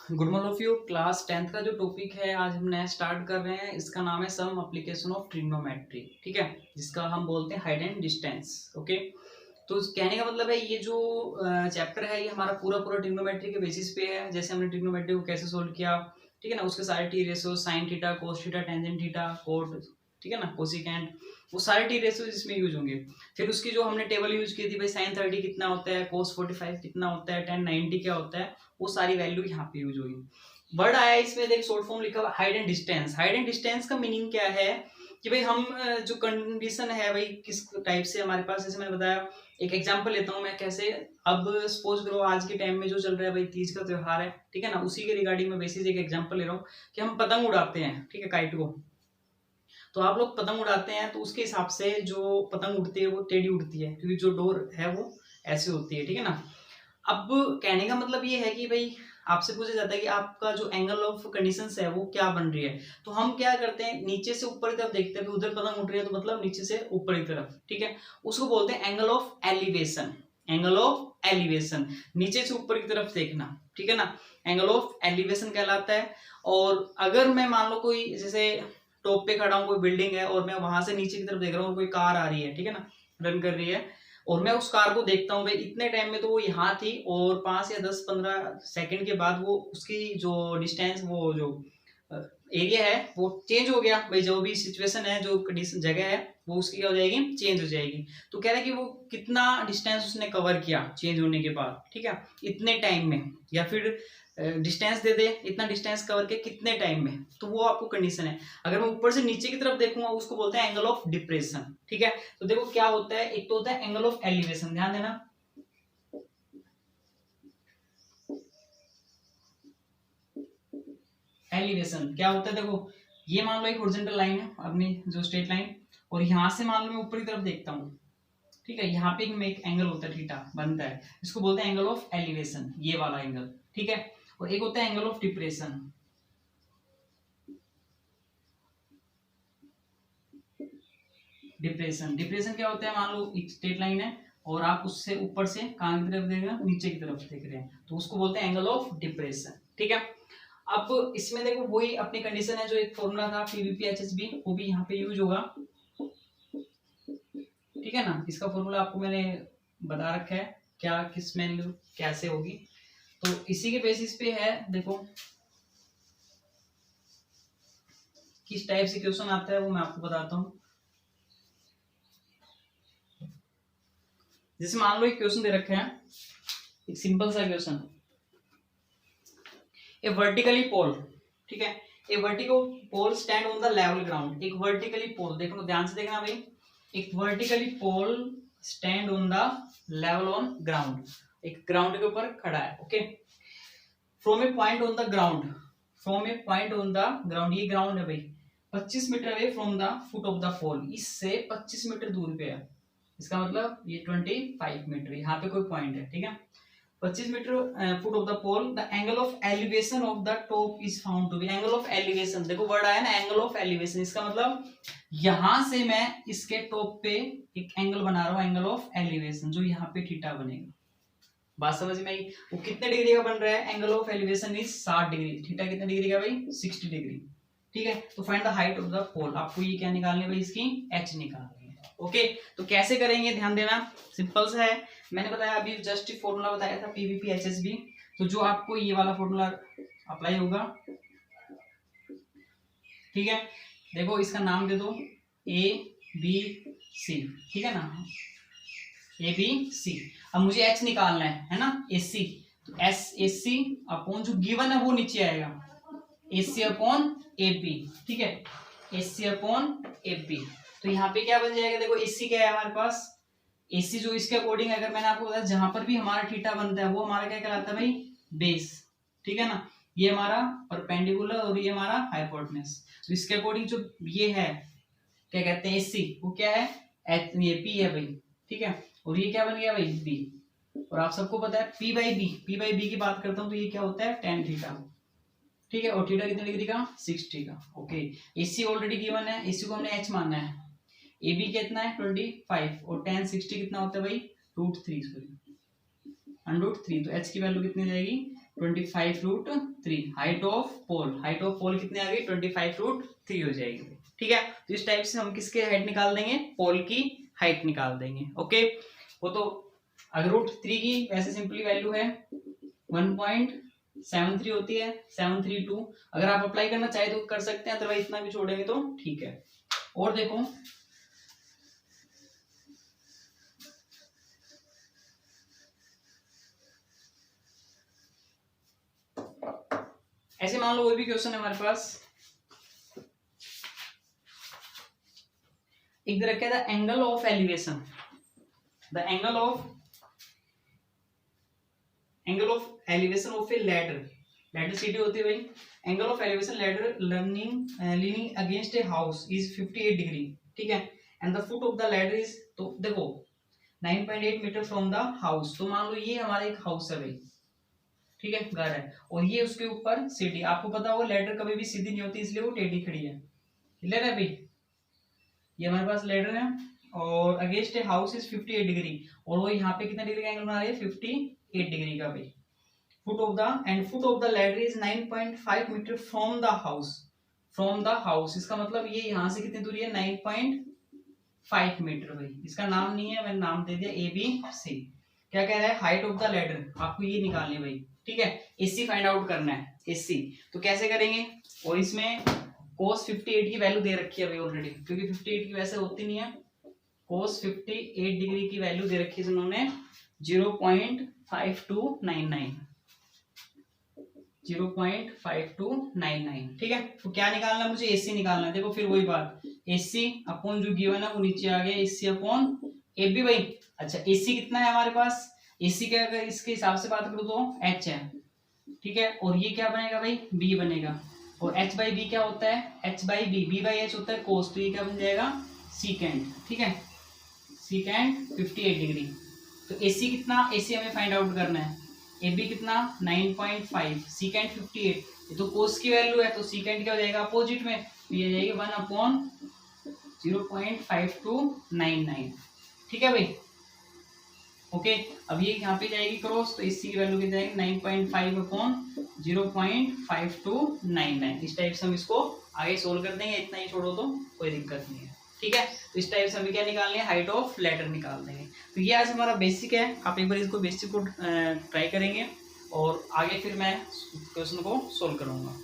Good morning of you. Class 10th का जो topic है आज हम नया स्टार्ट कर रहे हैं, इसका नाम है सम एप्लीकेशन ऑफ ट्रिग्नोमेट्री। ठीक है, जिसका हम बोलते हैं हाइट एंड डिस्टेंस। ओके, तो कहने का मतलब है ये जो चैप्टर है ये हमारा पूरा पूरा ट्रिग्नोमेट्री के बेसिस पे है। जैसे हमने ट्रिग्नोमेट्री को कैसे सोल्व किया, ठीक है ना, उसके सारे T ratio, sine theta, cos theta, tangent theta, cot, ठीक है ना, कोसिकेंट, वो सारे टी रेशियो इसमें यूज होंगे। फिर उसकी जो हमने टेबल यूज की थी भाई, साइन 30 कितना होता है, कोस 45 कितना होता है, टेन 90 क्या होता है, वो सारी वैल्यू यहाँ पे यूज होगी। वर्ड आया इसमें, देख शॉर्ट फॉर्म लिखा हुआ height and distance. Height and distance का मीनिंग क्या है कि भाई हम जो कंडीशन है भाई किस टाइप से हमारे पास, जैसे मैंने बताया, एक एग्जांपल लेता हूँ मैं कैसे। अब सपोज करो आज के टाइम में जो चल रहा है भाई, तीज का त्योहार है, ठीक है ना, उसी के रिगार्डिंग में बेसिस एक एग्जांपल ले रहा हूँ कि हम पतंग उड़ाते हैं, ठीक है, काइट को। तो आप लोग पतंग उड़ाते हैं तो उसके हिसाब से जो पतंग उड़ती है वो टेढ़ी उड़ती है, क्योंकि जो डोर है वो ऐसे होती है, ठीक है ना। अब कहने का मतलब ये है कि भाई आपसे पूछा जाता है कि आपका जो एंगल ऑफ कंडीशन है वो क्या बन रही है, तो हम क्या करते हैं, नीचे से ऊपर की तरफ देखते हैं, उधर पतंग उड़ रही है तो मतलब नीचे से ऊपर की तरफ, ठीक है, उसको बोलते हैं angle of elevation. Angle of elevation, नीचे से ऊपर की तरफ देखना, ठीक है ना, एंगल ऑफ एलिवेशन कहलाता है। और अगर मैं मान लो कोई जैसे टॉप पे खड़ा हूँ, कोई बिल्डिंग है और मैं वहां से नीचे की तरफ देख रहा हूँ, कोई कार आ रही है, ठीक है ना, रन कर रही है, और मैं उस कार को देखता हूँ भाई इतने टाइम में तो वो यहाँ थी, और 5 या 10-15 सेकंड के बाद वो उसकी जो डिस्टेंस, वो जो एरिया है वो चेंज हो गया भाई, जो भी सिचुएशन है, जो कंडीशन जगह है वो उसकी क्या हो जाएगी, चेंज हो जाएगी। तो कह रहा है कि वो कितना डिस्टेंस उसने कवर किया चेंज होने के बाद, ठीक है, इतने टाइम में, या फिर डिस्टेंस दे दे इतना डिस्टेंस कवर के कितने टाइम में, तो वो आपको कंडीशन है। अगर मैं ऊपर से नीचे की तरफ देखूंगा उसको बोलते हैं एंगल ऑफ डिप्रेशन, ठीक है। तो देखो क्या होता है, एक तो होता है एंगल ऑफ एलिवेशन, ध्यान देना। एलिवेशन क्या होता है, देखो ये मान लो एक हॉरिजॉन्टल लाइन है अपनी जो स्ट्रेट लाइन, और यहां से मान लो मैं ऊपर की तरफ देखता हूँ, ठीक है, यहाँ पे एक एंगल होता है, थीटा बनता है, इसको बोलते हैं एंगल ऑफ एलिवेशन, ये वाला एंगल, ठीक है। और एक होता है angle of depression. Depression, depression क्या होता है, मान लो एक स्ट्रेट लाइन है और आप उससे ऊपर से कहां की तरफ देख रहे हैं, नीचे की तरफ देख रहे हैं, तो उसको बोलते हैं एंगल ऑफ डिप्रेशन, ठीक है। अब इसमें देखो वही अपनी कंडीशन है, जो एक फॉर्मूला था पीवीपी वो भी यहाँ पे यूज होगा, ठीक है ना। इसका फॉर्मूला आपको मैंने बता रखा है क्या किस में कैसे होगी, तो इसी के बेसिस पे है। देखो किस टाइप से क्वेश्चन आता है वो मैं आपको बताता हूँ। जैसे मान लो एक क्वेश्चन दे रखे हैं, एक सिंपल सा क्वेश्चन, ए वर्टिकली पोल, ठीक है, A vertical pole stand on the level ground. एक वर्टिकली पोल, देखो ध्यान से देखना भाई, एक vertically pole stand on the level on ground, एक ग्राउंड के ऊपर खड़ा है, okay. From a point on the ground, from a point on the ground, ये ग्राउंड है भाई, 25 metre away from the foot of the pole, इससे 25 metre दूर पे है, इसका मतलब ये 25 मीटर, यहाँ पे कोई पॉइंट है, ठीक है। 25 metre foot of the pole, the angle of elevation of the top is found to be. Angle of elevation, देखो वर्ड आया ना एंगल ऑफ एलिवेशन, इसका मतलब यहां से मैं इसके टॉप पे एक एंगल बना रहा हूं, एंगल ऑफ एलिवेशन, जो यहाँ पे थीटा बनेगा। बात समझ में आई, वो कितने डिग्री का बन रहा है, angle of elevation is 60 degree, theta कितने डिग्री का भाई, 60 डिग्री, ठीक है। तो find the height of the pole, आपको ये क्या निकालनी है भाई, इसकी एच निकालनी है, ओके। तो कैसे करेंगे ध्यान देना, सिंपल सा है, मैंने बताया अभी जस्ट फॉर्मूला बताया था पीवीपी एचएसबी, तो जो आपको ये वाला फॉर्मूला अप्लाई होगा, ठीक है। देखो इसका नाम दे दो ए बी सी, ठीक है ना, ए बी सी। अब मुझे एच निकालना है ना, एस सी, तो एस एस सी अपॉन जो गिवन है वो नीचे आएगा, S C upon A B, ठीक है, S C upon A B. तो यहाँ पे क्या बन जाएगा, देखो एस सी क्या है हमारे पास, एस सी जो इसके अकॉर्डिंग, अगर मैंने आपको बताया जहां पर भी हमारा थीटा बनता है वो हमारा क्या कहलाता है भाई, बेस, ठीक है ना, ये हमारा परपेंडिकुलर और ये हमारा हाइपोटेनस। तो इसके अकॉर्डिंग जो ये है क्या कहते हैं, एस सी, वो क्या है, एच, ये पी है भाई, ठीक है, और ये क्या बन गया भाई, बी। और आप सबको पता है P by B, P by B की बात करता हूं तो ये क्या होता है, टेन थीटा, ठीक है, और थीटा कितने डिग्री का, 60 का, ओके। एसी ऑलरेडी गिवन है, एसी को हमने एच मानना है, ए बी कितना है 25, और टेन 60 कितना होता है भाई, √3, सॉरी √3, तो एच की वैल्यू कितनी जाएगी 25 √3, 3, हाइट ऑफ पोल कितने आ गई 25√3 हो जाएगी। ठीक है, तो इस टाइप से हम किसके हाइट निकाल देंगे, पोल की हाइट निकाल देंगे। ओके, वो तो अगर √3 की वैसे सिंपली वैल्यू है 1.73 होती है 732। अगर आप अप्लाई करना चाहे तो कर सकते हैं, अदरवाइज इतना भी छोड़ेंगे तो ठीक है। और देखो ऐसे मान लो कोई भी क्वेश्चन है हमारे पास, एक रखे the angle of elevation, the angle of elevation of A ladder सीढ़ी होती है भाई, angle of elevation ladder leaning against a house is 58 degree. ठीक है, and the foot of the ladder is, तो देखो 9.8 मीटर फ्रॉम द हाउस, तो मान लो ये हमारा एक हाउस है भाई, ठीक है, घर है, और ये उसके ऊपर सीढ़ी। आपको पता होगा लैडर कभी भी सीधी नहीं होती, इसलिए वो टेढ़ी खड़ी है। क्लियर है भाई, ये हमारे पास लैडर है और against a house is 58 degree, और वो यहाँ पे कितना डिग्री का एंगल बना रही है 58 डिग्री का भाई। Foot of the ladder is 9.5 metre from the house, इसका मतलब ये यहाँ से कितनी दूरी है 9.5 मीटर भाई। इसका नाम नहीं है, मैंने नाम दे दिया ABC। क्या कह रहा है, हाइट ऑफ द लैडर, आपको ये निकालनी है भाई। ठीक है, AC फाइंड आउट करना है, AC तो कैसे करेंगे, और इसमें cos 58 की वैल्यू दे रखी है भाई ऑलरेडी, क्योंकि 58 की वैसे होती नहीं है। cos 58 डिग्री की वैल्यू दे रखी है उन्होंने 0.5299। ठीक है, तो क्या निकालना है मुझे, AC निकालना है। देखो फिर वही बात, AC अपॉन जो गिवन है वो नीचे आ गया, AC अपॉन AB भाई। अच्छा AC कितना है हमारे पास, AC का अगर इसके हिसाब से बात करूं तो H है। ठीक है, और ये क्या बनेगा भाई, B बनेगा, और H/B क्या होता है, H/B, B/H होता है cos, तो ये क्या बन जाएगा सीकेंड। ठीक है, सीकेंड 58 डिग्री। तो AC कितना, AC हमें फाइंड आउट करना है, AB कितना 9.5, सीकेंड 58, ये तो cos की वैल्यू है, तो सीकेंड क्या हो जाएगा अपोजिट में, तो ये जाएगी 1/0.5299। ठीक है भाई, ओके। अब ये यहाँ पे जाएगी क्रॉस, तो इसकी की वैल्यू कितनी जाएगी 9.5/0.5299। इस टाइप से हम इसको आगे सोल्व कर देंगे, इतना ही छोड़ो तो कोई दिक्कत नहीं है। ठीक है, तो इस टाइप से हमें क्या निकालनी है, हाइट ऑफ लैडर निकाल देंगे। तो ये आज हमारा बेसिक है, आप एक बार इसको बेसिक को ट्राई करेंगे और आगे फिर मैं क्वेश्चन को सोल्व करूंगा।